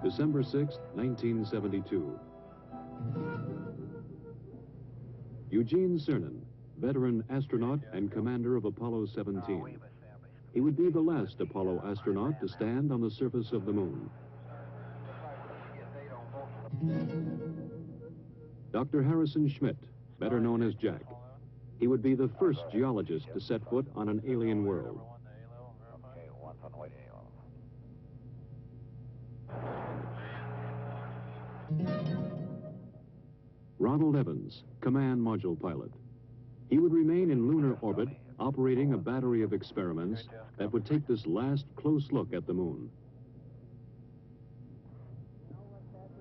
December 6, 1972. Eugene Cernan, veteran astronaut and commander of Apollo 17. He would be the last Apollo astronaut to stand on the surface of the moon. Dr. Harrison Schmitt, better known as Jack. He would be the first geologist to set foot on an alien world. Ronald Evans, command module pilot. He would remain in lunar orbit, operating a battery of experiments that would take this last close look at the moon.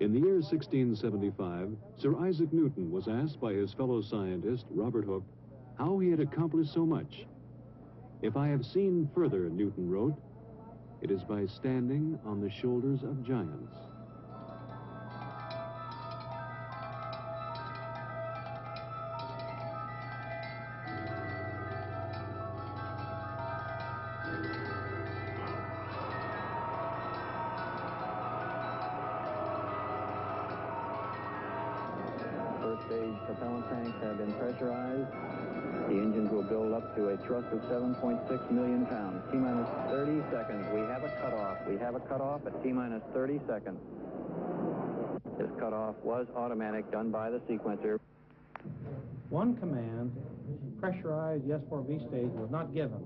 In the year 1675, Sir Isaac Newton was asked by his fellow scientist, Robert Hooke, how he had accomplished so much. "If I have seen further," Newton wrote, "it is by standing on the shoulders of giants." First-stage propellant tanks have been pressurized. The engines will build up to a thrust of 7.6 million pounds. T-minus 30 seconds. We have a cutoff. We have a cutoff at T-minus 30 seconds. This cutoff was automatic, done by the sequencer. One command, pressurized S4B stage, was not given.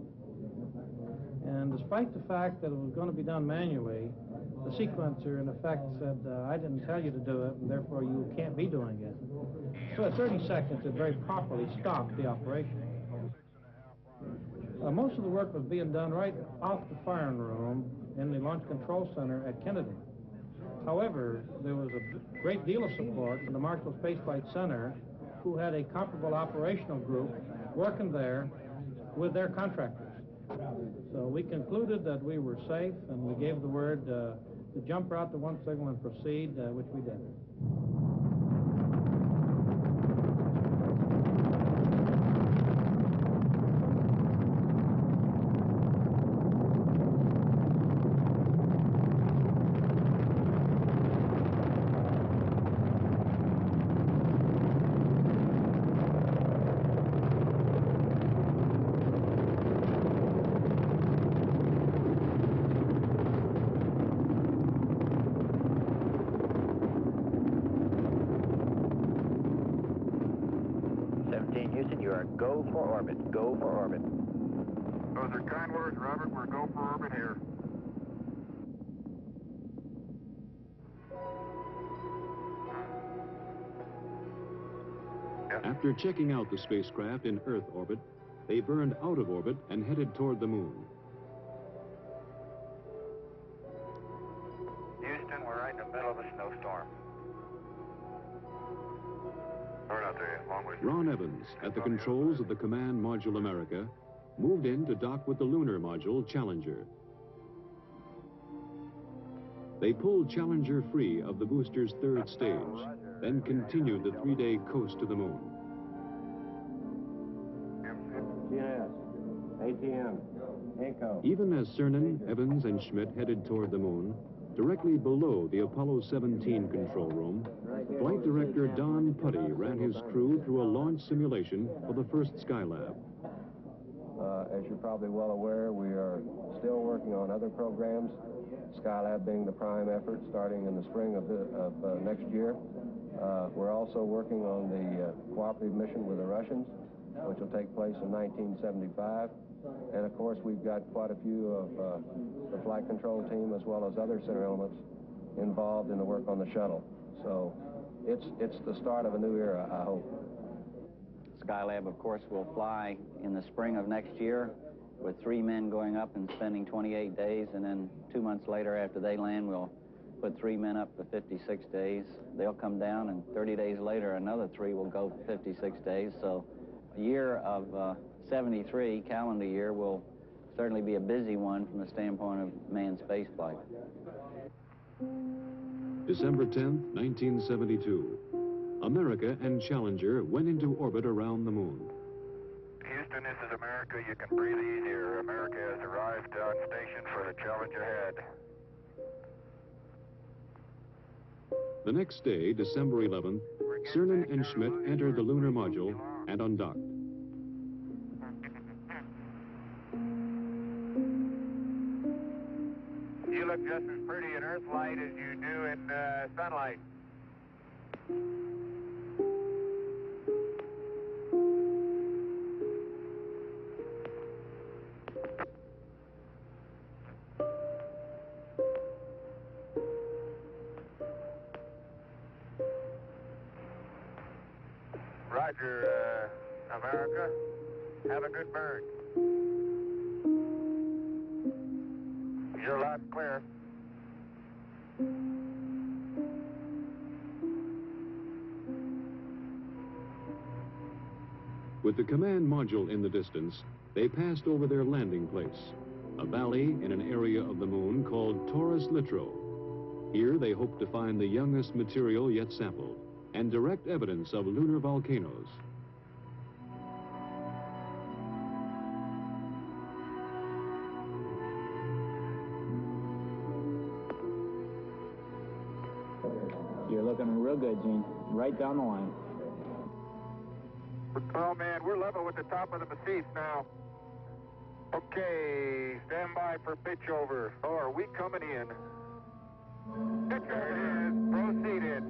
And despite the fact that it was going to be done manually, the sequencer, in effect, said, I didn't tell you to do it, and therefore you can't be doing it. So at 30 seconds, it very properly stopped the operation. Most of the work was being done right off the firing room in the Launch Control Center at Kennedy. However, there was a great deal of support from the Marshall Space Flight Center, who had a comparable operational group working there with their contractors. So we concluded that we were safe, and we gave the word to jump route the one signal and proceed, which we did. Houston, you are go for orbit. Go for orbit. Those are kind words, Robert. We're go for orbit here. After checking out the spacecraft in Earth orbit, they burned out of orbit and headed toward the moon. Houston, we're right in the middle of a snowstorm. Ron Evans, at the controls of the Command Module America, moved in to dock with the lunar module Challenger. They pulled Challenger free of the booster's third stage, then continued the 3-day coast to the moon. GNS, ATM, ECHO. Even as Cernan, Evans, and Schmitt headed toward the moon, directly below the Apollo-17 control room, Flight Director Don Putty ran his crew through a launch simulation for the first Skylab. As you're probably well aware, we are still working on other programs, Skylab being the prime effort starting in the spring of next year. We're also working on the cooperative mission with the Russians, which will take place in 1975. And of course, we've got quite a few of the flight control team as well as other center elements involved in the work on the shuttle. So it's the start of a new era, I hope. Skylab, of course, will fly in the spring of next year with 3 men going up and spending 28 days, and then 2 months later after they land, we'll put 3 men up for 56 days. They'll come down, and 30 days later, another 3 will go for 56 days. So a year of 73, calendar year, will certainly be a busy one from the standpoint of manned spaceflight. December 10th, 1972. America and Challenger went into orbit around the moon. Houston, this is America. You can breathe easier. America has arrived on station for the Challenger head. The next day, December 11th, Cernan and Schmidt entered the lunar module and undocked. You look just as pretty in Earth light as you do in sunlight. Roger, America. Have a good burn. You're loud and clear. With the command module in the distance, they passed over their landing place, a valley in an area of the moon called Taurus Littrow. Here they hoped to find the youngest material yet sampled and direct evidence of lunar volcanoes. You're looking real good, Gene. Right down the line. Oh, man, we're level with the top of the massif now. Okay, stand by for pitch over. Oh, are we coming in? There it is. Proceeded.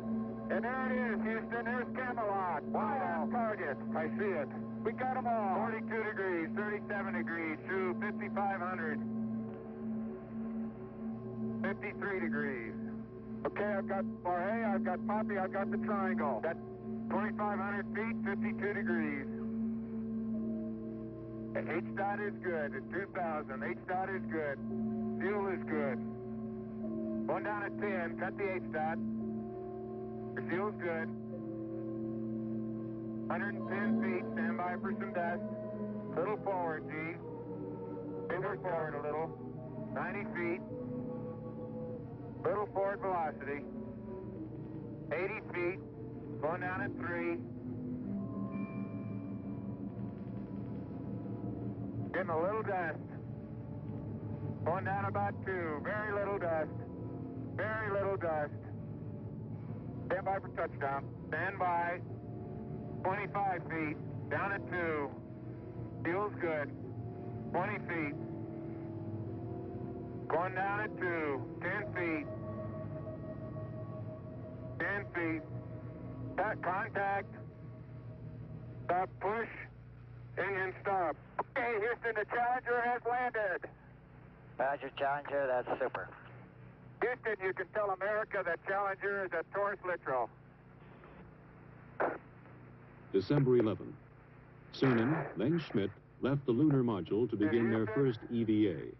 And there it is, Houston. There's Camelot. Wide on target. I see it. We got them all. 42 degrees, 37 degrees, to 5,500. 53 degrees. Okay, I've got Jorge, I've got Poppy, I've got the triangle. That's 2,500 feet, 52 degrees. H-dot is good at 2,000. H-dot is good. Fuel is good. Going down at 10, cut the H-dot. Your fuel's good. 110 feet, stand by for some dust. Little forward, G. Finger forward a little. 90 feet. Little forward velocity. 80 feet. Going down at 3. Getting a little dust. Going down about 2. Very little dust. Very little dust. Stand by for touchdown. Stand by. 25 feet. Down at 2. Feels good. 20 feet. Going down at 2. 10 feet. 10 feet. Contact. Stop, push. Engine stop. Okay, Houston, the Challenger has landed. Roger, Challenger, that's super. Houston, you can tell America that Challenger is at Taurus Littrow. December 11th. Cernan, then Schmidt, left the lunar module to begin their first EVA.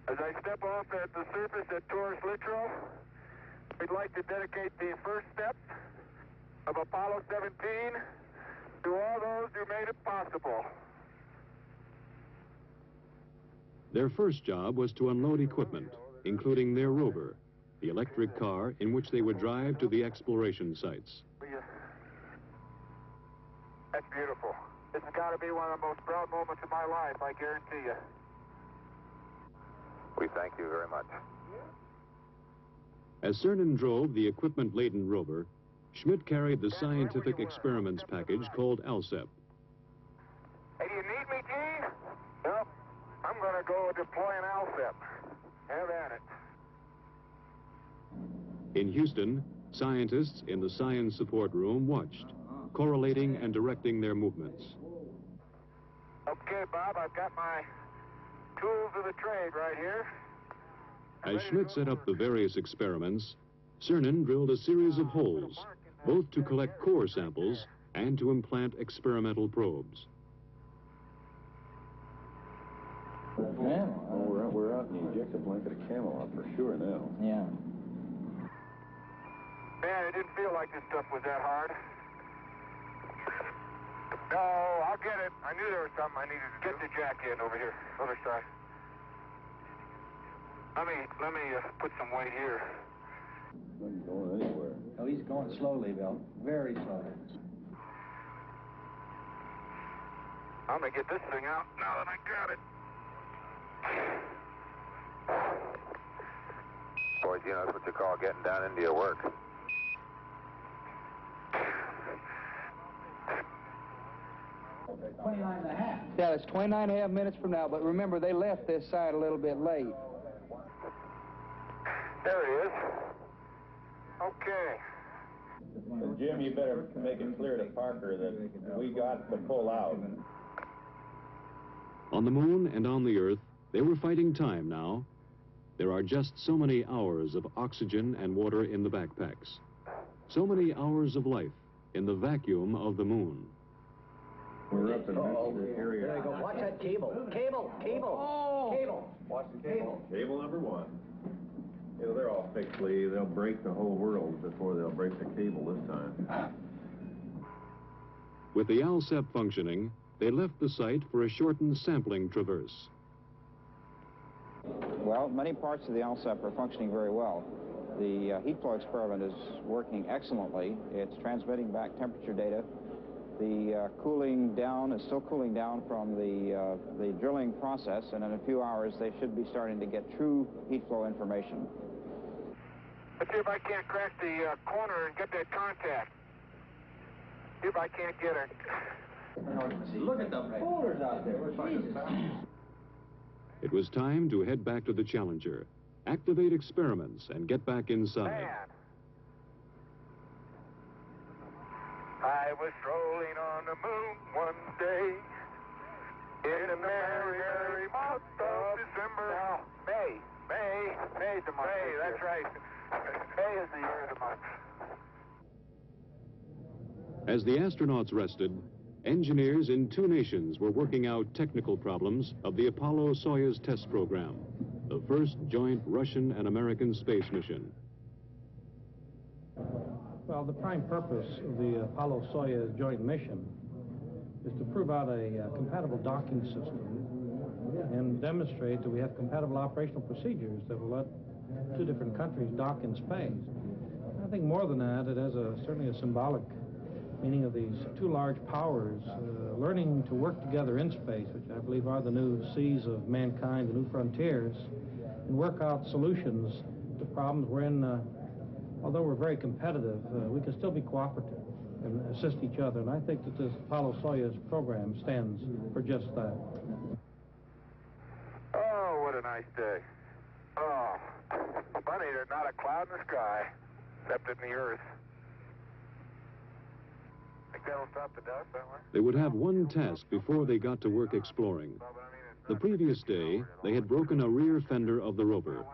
As I step off at the surface at Taurus Littrow, we'd like to dedicate the first step of Apollo17 to all those who made it possible. Their first job was to unload equipment, including their rover, the electric car in which they would drive to the exploration sites. That's beautiful. This has got to be one of the most proud moments of my life, I guarantee you. We thank you very much. As Cernan drove the equipment-laden rover, Schmidt carried the scientific experiments package called ALSEP. Hey, do you need me, Gene? No. I'm going to go deploy an ALSEP. Have at it. In Houston, scientists in the science support room watched, correlating and directing their movements. Okay, Bob, I've got my tools of the trade right here. As Schmidt set up the various experiments, Cernan drilled a series of holes, both to collect core samples and to implant experimental probes. Yeah. Well, we're out in the ejecta blanket of Camelot for sure now. Yeah. Man, it didn't feel like this stuff was that hard. No, I'll get it. I knew there was something I needed to do. Get the jack in over here, other side. Let me put some weight here. Not going anywhere. Oh, he's going slowly, Bill. Very slowly. I'm gonna get this thing out now that I got it. boys. You know, that's what you call getting down into your work. Yeah, it's 29 and a half minutes from now, but remember, they left this side a little bit late. There it is. Okay. Jim, you better make it clear to Parker that we got to pull out. On the moon and on the Earth, they were fighting time now. There are just so many hours of oxygen and water in the backpacks. So many hours of life in the vacuum of the moon. We're up in this area. There you go. Watch that cable. Cable. Oh. Cable. Watch the cable. Cable number 1. You know, they're all fixed, Lee. They'll break the whole world before they'll break the cable this time. With the ALSEP functioning, they left the site for a shortened sampling traverse. Well, many parts of the ALSEP are functioning very well. The heat flow experiment is working excellently. It's transmitting back temperature data. The cooling down is still cooling down from the drilling process, and in a few hours they should be starting to get true heat flow information. Let's see if I can't crack the corner and get that contact. See if I can't get it. Look at the boulders out there. Jesus. It was time to head back to the Challenger, activate experiments, and get back inside. Man. I was strolling on the moon one day in the merry, merry month of December. No, May's the month. May, that's right. May is the year of the month. As the astronauts rested, engineers in 2 nations were working out technical problems of the Apollo-Soyuz test program, the first joint Russian and American space mission. Well, the prime purpose of the Apollo-Soyuz joint mission is to prove out a compatible docking system and demonstrate that we have compatible operational procedures that will let 2 different countries dock in space. I think more than that, it has certainly a symbolic meaning of these 2 large powers learning to work together in space, which I believe are the new seas of mankind, the new frontiers, and work out solutions to problems wherein, although we're very competitive, we can still be cooperative and assist each other. And I think that this Apollo-Soyuz program stands for just that. Oh, what a nice day. Oh, funny, there's not a cloud in the sky, except in the earth. Think that'll stop the dust that way? They would have one task before they got to work exploring. The previous day, they had broken a rear fender of the rover.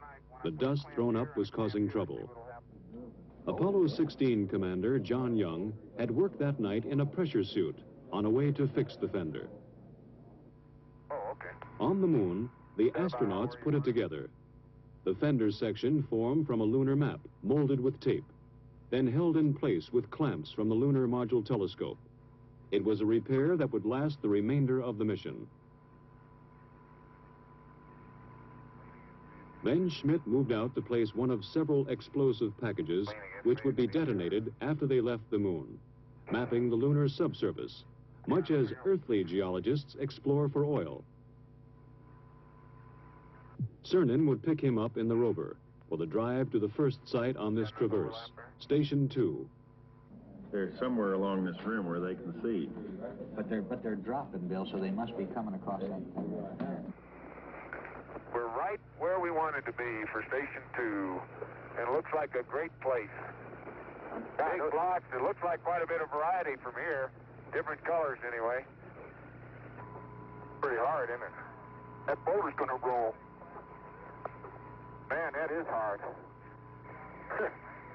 The dust thrown up was causing trouble. Apollo-16 commander John Young had worked that night in a pressure suit on a way to fix the fender. Oh, okay. On the moon, the astronauts put it together. The fender section formed from a lunar map, molded with tape, then held in place with clamps from the Lunar Module Telescope. It was a repair that would last the remainder of the mission. Then Schmidt moved out to place one of several explosive packages which would be detonated after they left the moon, mapping the lunar subsurface, much as earthly geologists explore for oil. Cernan would pick him up in the rover for the drive to the first site on this traverse, Station 2. They're somewhere along this rim where they can see. But they're dropping, Bill, so they must be coming across that. We're right where we wanted to be for Station 2, and it looks like a great place. Big blocks, it looks like quite a bit of variety from here. Different colors, anyway. Pretty hard, isn't it? That boulder's gonna roll. Man, that is hard.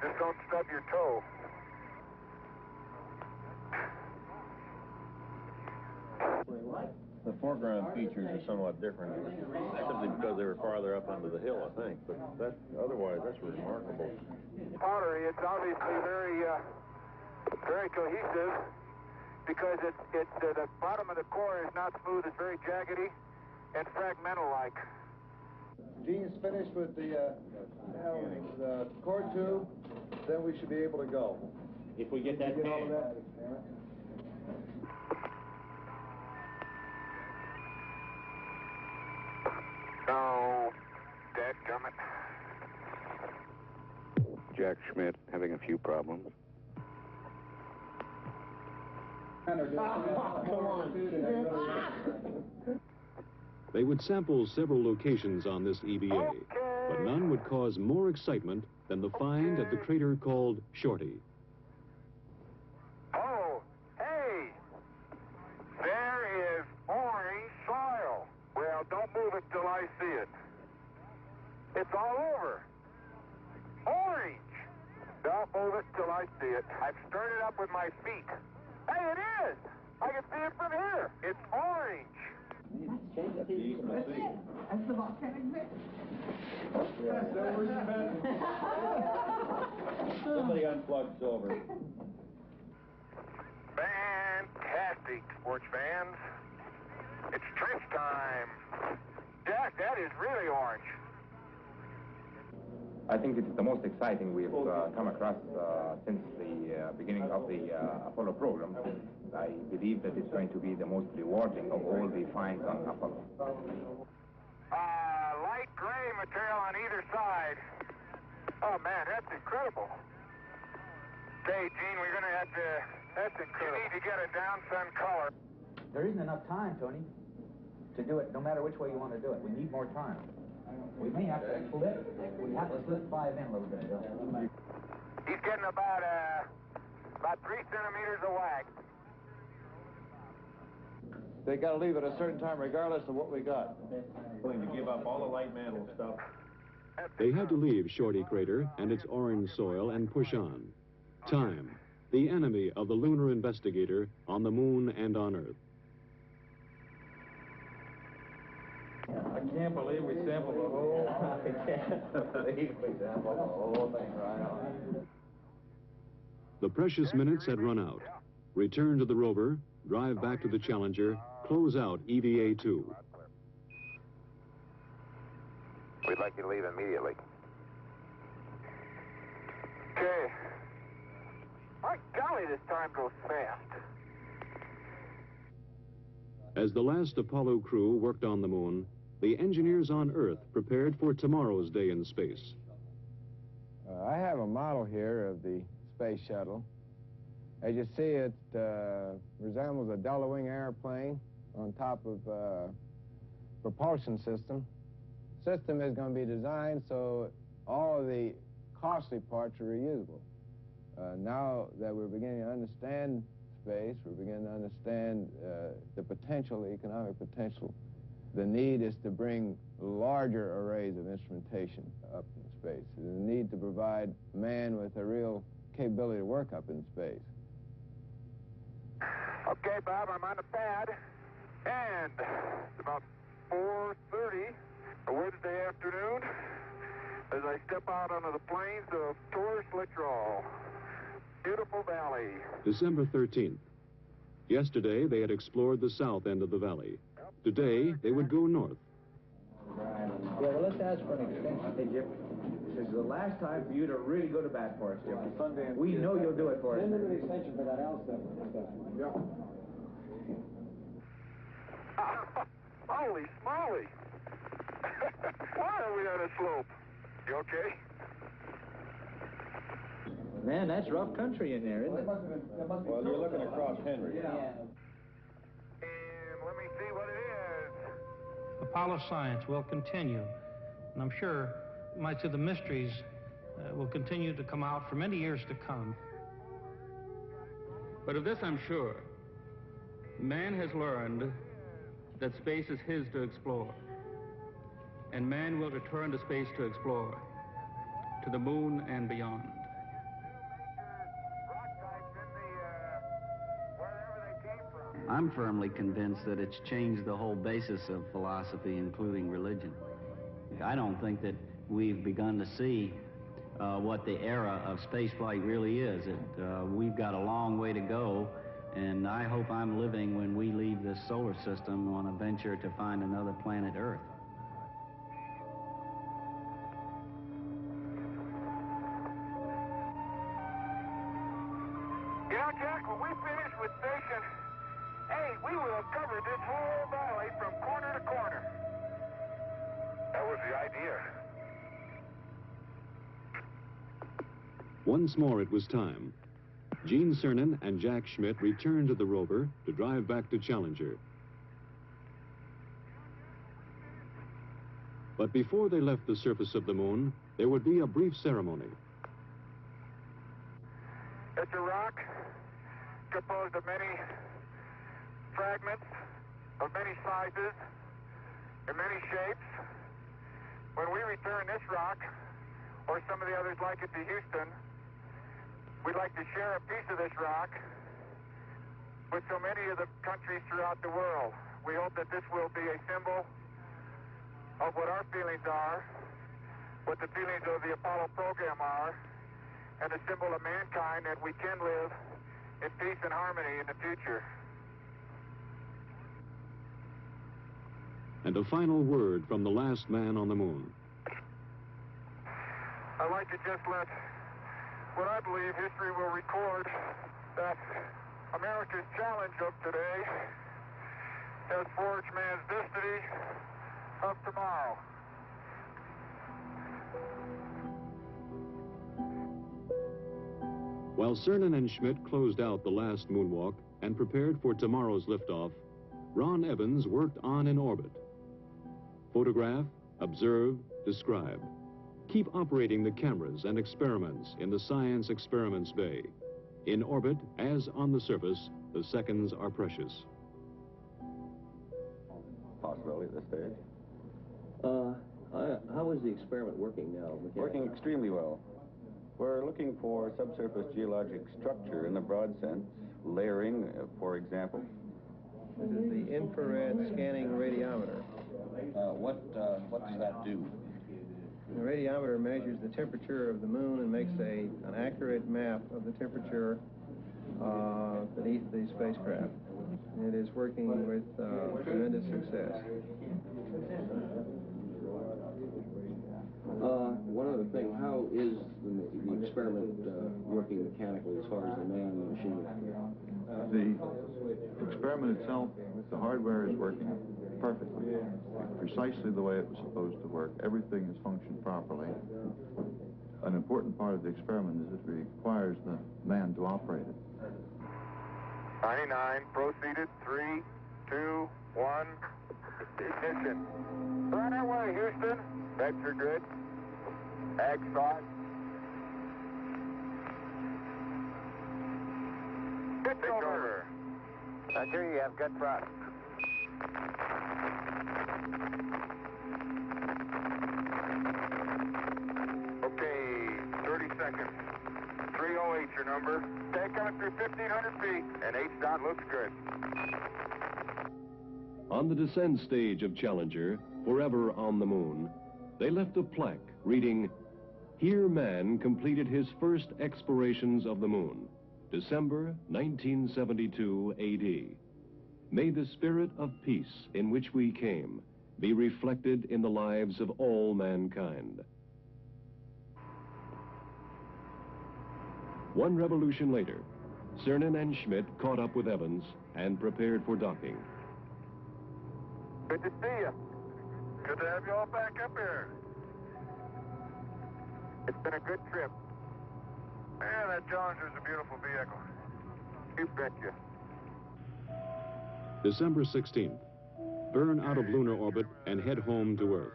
Just don't stub your toe. The foreground features are somewhat different, simply because they were farther up under the hill, I think. But otherwise, that's remarkable. Pottery, it's obviously very cohesive because the bottom of the core is not smooth. It's very jaggedy and fragmental-like. Gene's finished with the core tube, then we should be able to go. If we get that all of that. No, dadgummit. Jack Schmidt, having a few problems. They would sample several locations on this EVA, but none would cause more excitement than the find at the crater called Shorty. Oh, hey! There is orange soil. Well, don't move it till I see it. It's all over. Orange! Don't move it till I see it. I've stirred it up with my feet. Hey, it is! I can see it from here. It's orange. That's the volcanic mix. Somebody unplugged silver. Fantastic, sports fans. It's trench time. Jack, that is really orange. I think it's the most exciting we've come across since the beginning of the Apollo program. I believe that it's going to be the most rewarding of all the finds on Apollo. Light gray material on either side. Oh, man, that's incredible. Hey, Gene, we're going to have to... That's incredible. You need to get a down-sun color. There isn't enough time, Tony, to do it no matter which way you want to do it. We need more time. We may have to split. We have to split 5 in a little bit, Bill. He's getting about 3 centimeters of wax. They got to leave at a certain time regardless of what we got. Willing to give up all the light mantle stuff. They had to leave Shorty Crater and its orange soil and push on. Time, the enemy of the lunar investigator on the moon and on Earth. I can't believe we sampled the whole... I can't believe we sampled the whole thing right on. The precious minutes had run out. Return to the rover, drive back to the Challenger, close out EVA-2. We'd like you to leave immediately. Okay. My golly, this time goes fast. As the last Apollo crew worked on the moon, the engineers on Earth prepared for tomorrow's day in space. I have a model here of the space shuttle. As you see, it resembles a double-wing airplane on top of a propulsion system. The system is going to be designed so all of the costly parts are reusable. Now that we're beginning to understand space, we're beginning to understand the potential, the economic potential, the need is to bring larger arrays of instrumentation up in space. The need to provide man with a real capability to work up in space. Okay, Bob, I'm on the pad, and it's about 4:30 a Wednesday afternoon as I step out onto the plains of Torres Littoral. Beautiful valley. December 13th. Yesterday, they had explored the south end of the valley. Today, they would go north. Yeah, well, let's ask for an extension. Hey, Jim, this is the last time for you to really go to bat for us, Jim. We know you'll do it for us. An extension for that Yeah. Holy smoly! Why are we on a slope? You okay? Man, that's rough country in there, isn't it? Well, you're looking across Henry. And let me see what it is. Apollo science will continue, and I'm sure much of the mysteries will continue to come out for many years to come. But of this I'm sure. Man has learned that space is his to explore. And man will return to space to explore, to the moon and beyond. I'm firmly convinced that it's changed the whole basis of philosophy, including religion. I don't think that we've begun to see what the era of spaceflight really is. We've got a long way to go, and I hope I'm living when we leave this solar system on a venture to find another planet Earth. You know, Jack, when we finish with station 8, we will have covered this whole valley from corner to corner. That was the idea. Once more it was time. Gene Cernan and Jack Schmitt returned to the rover to drive back to Challenger. But before they left the surface of the moon, there would be a brief ceremony. It's a rock composed of many fragments of many sizes and many shapes. When we return this rock, or some of the others like it, to Houston, we'd like to share a piece of this rock with so many of the countries throughout the world. We hope that this will be a symbol of what our feelings are, what the feelings of the Apollo program are, and a symbol of mankind that we can live in peace and harmony in the future. And a final word from the last man on the moon. I'd like to just let what I believe history will record, that America's challenge of today has forged man's destiny of tomorrow. While Cernan and Schmitt closed out the last moonwalk and prepared for tomorrow's liftoff, Ron Evans worked on in orbit. Photograph, observe, describe. Keep operating the cameras and experiments in the Science Experiments Bay. In orbit, as on the surface, the seconds are precious. Possibility at this stage. How is the experiment working now? Working extremely well. We're looking for subsurface geologic structure in the broad sense, layering, for example. This is the infrared scanning radiometer. What does that do? The radiometer measures the temperature of the moon and makes an accurate map of the temperature beneath the spacecraft. It is working with tremendous success. One other thing, how is the experiment working mechanically as far as the man and the machine? The experiment itself, the hardware is working perfectly, precisely the way it was supposed to work. Everything has functioned properly. An important part of the experiment is it requires the man to operate it. 99, proceeded, 3, 2, 1, ignition. Right away, Houston. Vector good. Ag thought. Pitch over. I hear you have good thrust. Okay, 30 seconds. 308 your number. Tank coming through 1,500 feet, and H-dot looks good. On the descent stage of Challenger, forever on the moon, they left a plaque reading, "Here man completed his first explorations of the moon, December 1972 AD. May the spirit of peace in which we came be reflected in the lives of all mankind." One revolution later, Cernan and Schmitt caught up with Evans and prepared for docking. Good to see you. Good to have you all back up here. It's been a good trip. Man, that Challenger's a beautiful vehicle. You betcha. December 16th. Burn out of lunar orbit and head home to Earth.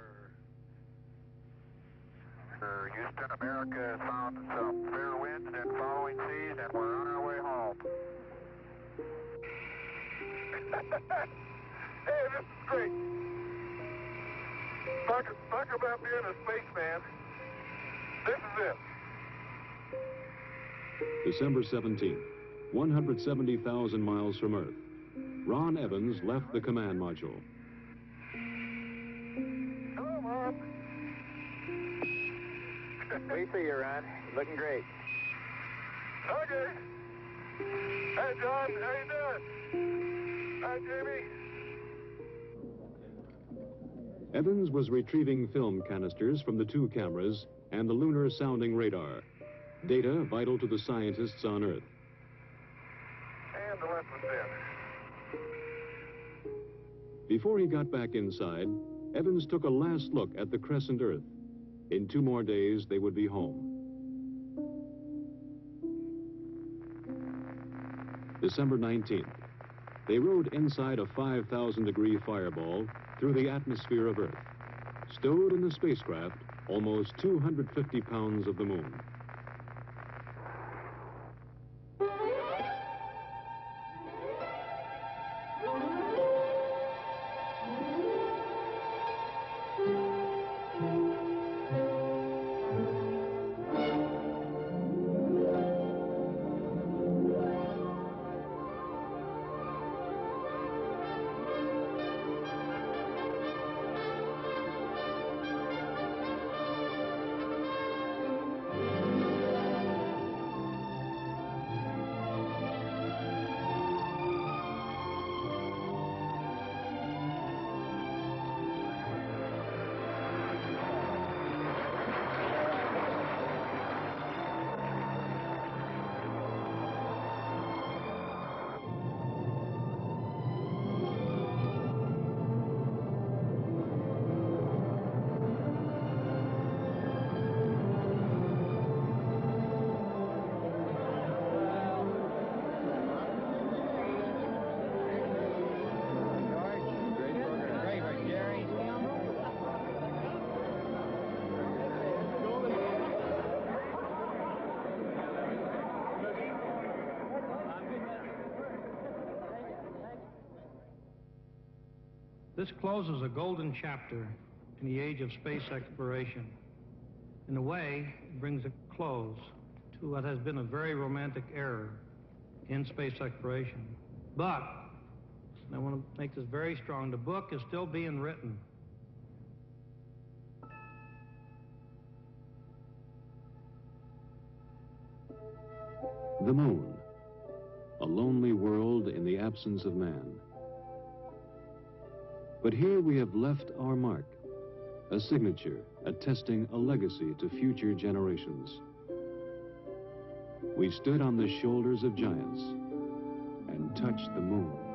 Houston, America has found some fair winds and following seas, and we're on our way home. Hey, this is great. Talk about being a spaceman. This is it. December 17th, 170,000 miles from Earth. Ron Evans left the command module. Hello, Mom. We see you, Ron. Looking great. Okay. Hey, John. How you doing? Hi, Jamie. Evans was retrieving film canisters from the two cameras and the lunar sounding radar. Data vital to the scientists on Earth. And the left one's in. Before he got back inside, Evans took a last look at the crescent Earth. In 2 more days, they would be home. December 19th. They rode inside a 5,000-degree fireball through the atmosphere of Earth. Stowed in the spacecraft, almost 250 pounds of the moon. This closes a golden chapter in the age of space exploration. In a way, it brings a close to what has been a very romantic era in space exploration. But, and I want to make this very strong, the book is still being written. The moon, a lonely world in the absence of man. But here we have left our mark, a signature attesting a legacy to future generations. We stood on the shoulders of giants and touched the moon.